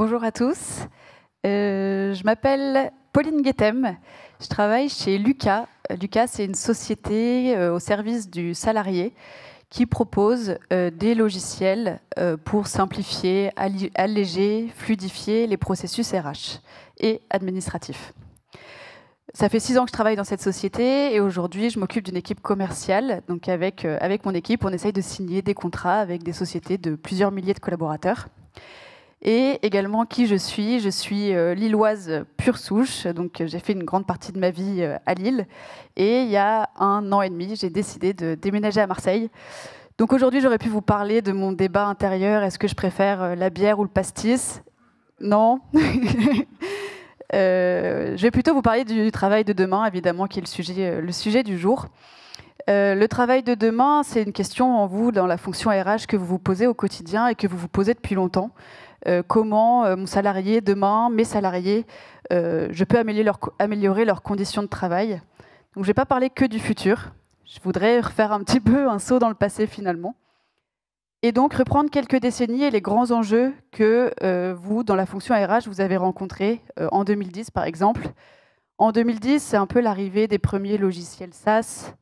Bonjour à tous. Je m'appelle Pauline Guettem. Je travaille chez Lucas. Lucas, c'est une société au service du salarié qui propose des logiciels pour simplifier, alléger, fluidifier les processus RH et administratifs. Ça fait 6 ans que je travaille dans cette société et aujourd'hui, je m'occupe d'une équipe commerciale. Donc avec mon équipe, on essaye de signer des contrats avec des sociétés de plusieurs milliers de collaborateurs. Et également qui je suis lilloise pure souche, donc j'ai fait une grande partie de ma vie à Lille. Et il y a 1 an et demi, j'ai décidé de déménager à Marseille. Donc aujourd'hui, j'aurais pu vous parler de mon débat intérieur. Est-ce que je préfère la bière ou le pastis? Non. Je vais plutôt vous parler du travail de demain, évidemment, qui est le sujet du jour. Le travail de demain, c'est une question en vous, dans la fonction RH, que vous vous posez au quotidien et que vous vous posez depuis longtemps. Comment mon salarié demain, mes salariés, je peux améliorer leurs conditions de travail. Donc je ne vais pas parler que du futur. Je voudrais refaire un petit peu un saut dans le passé finalement. Et donc reprendre quelques décennies et les grands enjeux que vous, dans la fonction RH, vous avez rencontrés en 2010 par exemple. En 2010, c'est un peu l'arrivée des premiers logiciels SaaS.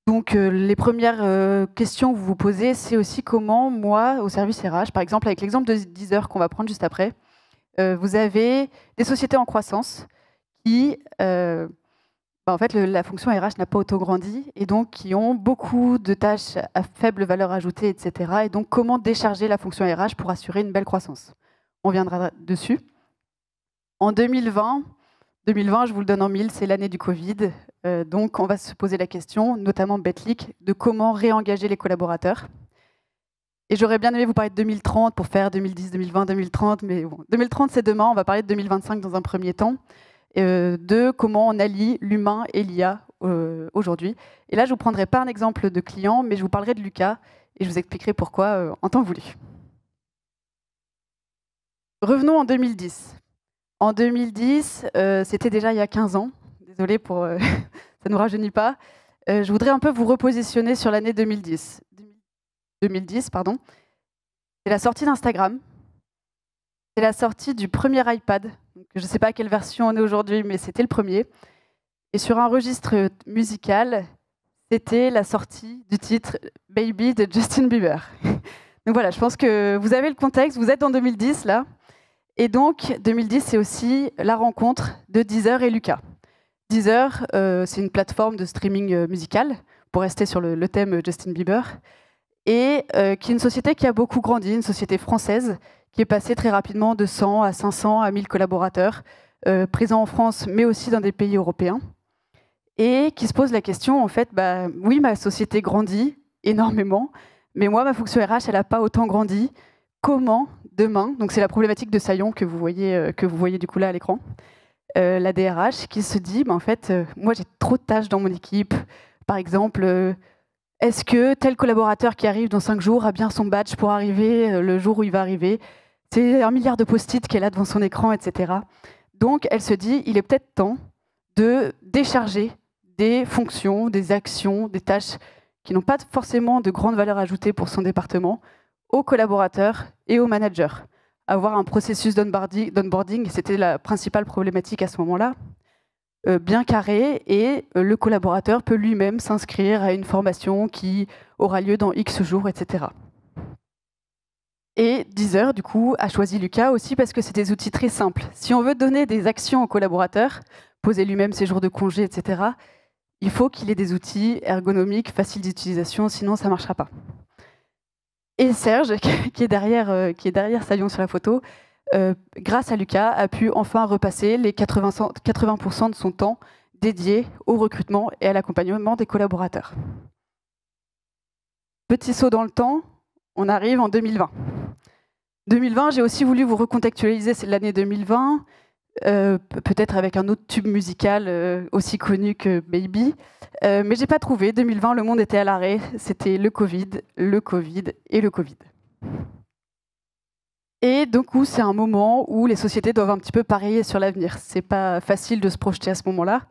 Donc les premières questions que vous vous posez, c'est aussi comment, moi, au service RH, par exemple, avec l'exemple de Deezer qu'on va prendre juste après, vous avez des sociétés en croissance qui, en fait, la fonction RH n'a pas auto-grandi et donc qui ont beaucoup de tâches à faible valeur ajoutée, etc. Et donc, comment décharger la fonction RH pour assurer une belle croissance? On viendra dessus. En 2020, je vous le donne en mille, c'est l'année du Covid. Donc, on va se poser la question, notamment Betclic, de comment réengager les collaborateurs. Et j'aurais bien aimé vous parler de 2030 pour faire 2010, 2020, 2030, mais bon, 2030, c'est demain. On va parler de 2025 dans un premier temps, de comment on allie l'humain et l'IA aujourd'hui. Et là, je ne vous prendrai pas un exemple de client, mais je vous parlerai de Lucas et je vous expliquerai pourquoi en temps voulu. Revenons en 2010. En 2010, c'était déjà il y a 15 ans. Désolée pour... ça ne nous rajeunit pas. Je voudrais un peu vous repositionner sur l'année 2010. 2010, pardon. C'est la sortie d'Instagram. C'est la sortie du premier iPad. Donc, je ne sais pas à quelle version on est aujourd'hui, mais c'était le premier. Et sur un registre musical, c'était la sortie du titre Baby de Justin Bieber. Donc voilà, je pense que vous avez le contexte. Vous êtes en 2010, là. Et donc, 2010, c'est aussi la rencontre de Deezer et Lucas. Deezer, c'est une plateforme de streaming musical, pour rester sur le thème Justin Bieber, et qui est une société qui a beaucoup grandi, une société française, qui est passée très rapidement de 100 à 500 à 1000 collaborateurs, présents en France, mais aussi dans des pays européens, et qui se pose la question, en fait, oui, ma société grandit énormément, mais moi, ma fonction RH, elle n'a pas autant grandi. Comment demain, donc c'est la problématique de Saillon que vous voyez du coup là à l'écran, la DRH qui se dit, en fait, moi j'ai trop de tâches dans mon équipe. Par exemple, est-ce que tel collaborateur qui arrive dans 5 jours a bien son badge pour arriver le jour où il va arriver? C'est 1 milliard de post-it qu'elle a devant son écran, etc. Donc elle se dit, il est peut-être temps de décharger des fonctions, des actions, des tâches qui n'ont pas forcément de grande valeur ajoutée pour son département, aux collaborateurs et aux managers. Avoir un processus d'onboarding, c'était la principale problématique à ce moment-là, bien carré, et le collaborateur peut lui-même s'inscrire à une formation qui aura lieu dans X jours, etc. Et Deezer, du coup, a choisi Lucas aussi parce que c'est des outils très simples. Si on veut donner des actions aux collaborateurs, poser lui-même ses jours de congé, etc., il faut qu'il ait des outils ergonomiques, faciles d'utilisation, sinon ça ne marchera pas. Et Serge, qui est derrière Saillon sur la photo, grâce à Lucas, a pu enfin repasser les 80% de son temps dédié au recrutement et à l'accompagnement des collaborateurs. Petit saut dans le temps, on arrive en 2020. 2020, j'ai aussi voulu vous recontextualiser l'année 2020, peut-être avec un autre tube musical aussi connu que Baby, mais j'ai pas trouvé. 2020, le monde était à l'arrêt, c'était le Covid et le Covid. Et donc, c'est un moment où les sociétés doivent un petit peu parier sur l'avenir. C'est pas facile de se projeter à ce moment-là.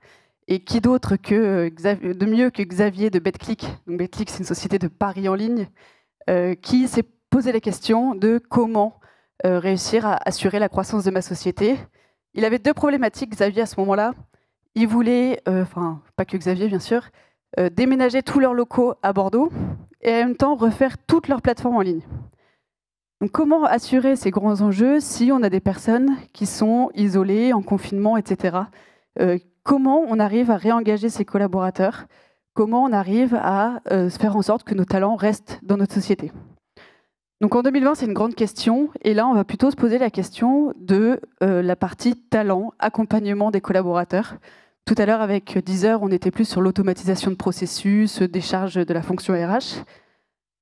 Et qui d'autre de mieux que Xavier de Betclic? Donc Betclic, c'est une société de paris en ligne qui s'est posé la question de comment réussir à assurer la croissance de ma société. Il avait deux problématiques, Xavier, à ce moment-là. Il voulait, enfin, pas que Xavier, bien sûr, déménager tous leurs locaux à Bordeaux et en même temps refaire toutes leurs plateformes en ligne. Donc, comment assurer ces grands enjeux si on a des personnes qui sont isolées, en confinement, etc. Comment on arrive à réengager ces collaborateurs? Comment on arrive à faire en sorte que nos talents restent dans notre société? Donc en 2020, c'est une grande question. Et là, on va plutôt se poser la question de la partie talent, accompagnement des collaborateurs. Tout à l'heure, avec Deezer, on était plus sur l'automatisation de processus, des charges de la fonction RH.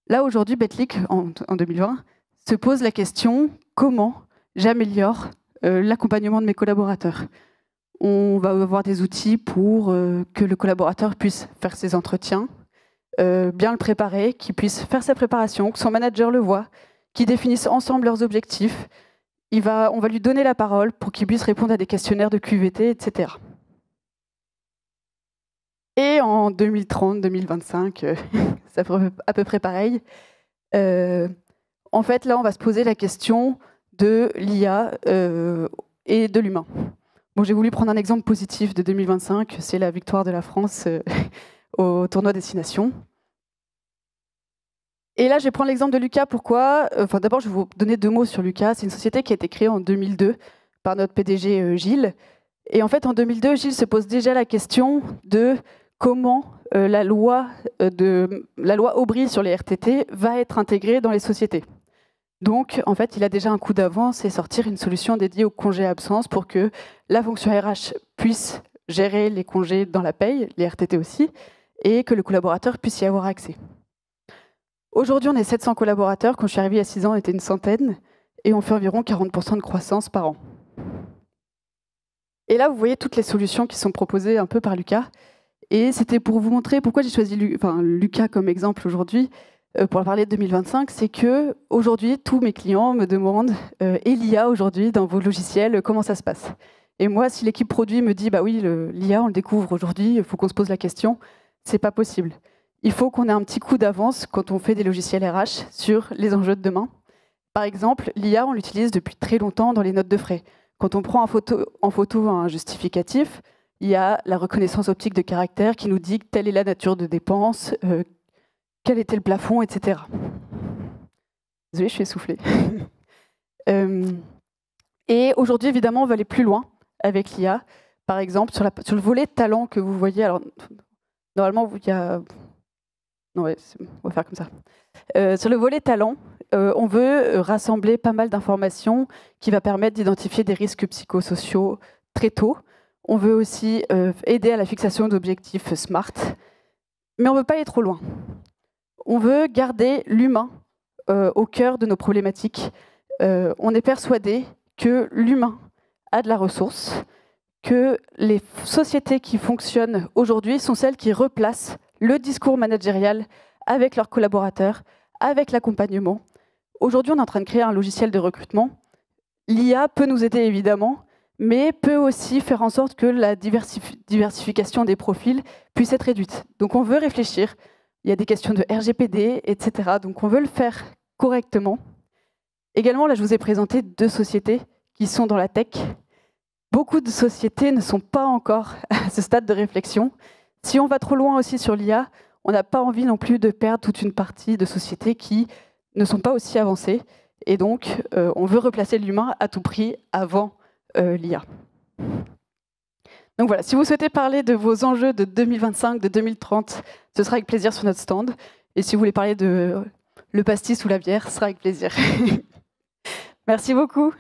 Là, aujourd'hui, Betclic, en 2020, se pose la question comment j'améliore l'accompagnement de mes collaborateurs. On va avoir des outils pour que le collaborateur puisse faire ses entretiens, bien le préparer, qu'il puisse faire sa préparation, que son manager le voit, qu'ils définissent ensemble leurs objectifs. On va lui donner la parole pour qu'il puisse répondre à des questionnaires de QVT, etc. Et en 2030, 2025, c'est à peu près pareil. En fait, là, on va se poser la question de l'IA et de l'humain. Bon, j'ai voulu prendre un exemple positif de 2025, c'est la victoire de la France au tournoi Destination. Et là, je vais prendre l'exemple de Lucas. Pourquoi? D'abord, je vais vous donner deux mots sur Lucas. C'est une société qui a été créée en 2002 par notre PDG Gilles. Et en fait, en 2002, Gilles se pose déjà la question de comment la loi Aubry sur les RTT va être intégrée dans les sociétés. Donc, en fait, il a déjà un coup d'avance et sortir une solution dédiée aux congés absence pour que la fonction RH puisse gérer les congés dans la paye, les RTT aussi, et que le collaborateur puisse y avoir accès. Aujourd'hui, on est 700 collaborateurs. Quand je suis arrivée il y a 6 ans, on était une centaine, et on fait environ 40% de croissance par an. Et là, vous voyez toutes les solutions qui sont proposées un peu par Lucas. Et c'était pour vous montrer pourquoi j'ai choisi Lucas comme exemple aujourd'hui, pour parler de 2025, c'est que aujourd'hui, tous mes clients me demandent et l'IA aujourd'hui dans vos logiciels, comment ça se passe? Et moi, si l'équipe produit me dit bah oui, l'IA, on le découvre aujourd'hui, il faut qu'on se pose la question, c'est pas possible. Il faut qu'on ait un petit coup d'avance quand on fait des logiciels RH sur les enjeux de demain. Par exemple, l'IA, on l'utilise depuis très longtemps dans les notes de frais. Quand on prend en photo un justificatif, il y a la reconnaissance optique de caractère qui nous dit telle est la nature de dépense, quel était le plafond, etc. Désolée, je suis essoufflée. Et aujourd'hui, évidemment, on va aller plus loin avec l'IA. Par exemple, sur le volet talent que vous voyez, alors normalement, il y a... Non, ouais, on va faire comme ça. Sur le volet talent, on veut rassembler pas mal d'informations qui va permettre d'identifier des risques psychosociaux très tôt. On veut aussi aider à la fixation d'objectifs SMART, mais on ne veut pas aller trop loin. On veut garder l'humain au cœur de nos problématiques. On est persuadé que l'humain a de la ressource, que les sociétés qui fonctionnent aujourd'hui sont celles qui replacent le discours managérial avec leurs collaborateurs, avec l'accompagnement. Aujourd'hui, on est en train de créer un logiciel de recrutement. L'IA peut nous aider évidemment, mais peut aussi faire en sorte que la diversification des profils puisse être réduite. Donc on veut réfléchir. Il y a des questions de RGPD, etc. Donc on veut le faire correctement. Également, là, je vous ai présenté 2 sociétés qui sont dans la tech. Beaucoup de sociétés ne sont pas encore à ce stade de réflexion. Si on va trop loin aussi sur l'IA, on n'a pas envie non plus de perdre toute une partie de sociétés qui ne sont pas aussi avancées. Et donc, on veut replacer l'humain à tout prix avant l'IA. Donc voilà, si vous souhaitez parler de vos enjeux de 2025, de 2030, ce sera avec plaisir sur notre stand. Et si vous voulez parler de le pastis ou la bière, ce sera avec plaisir. Merci beaucoup.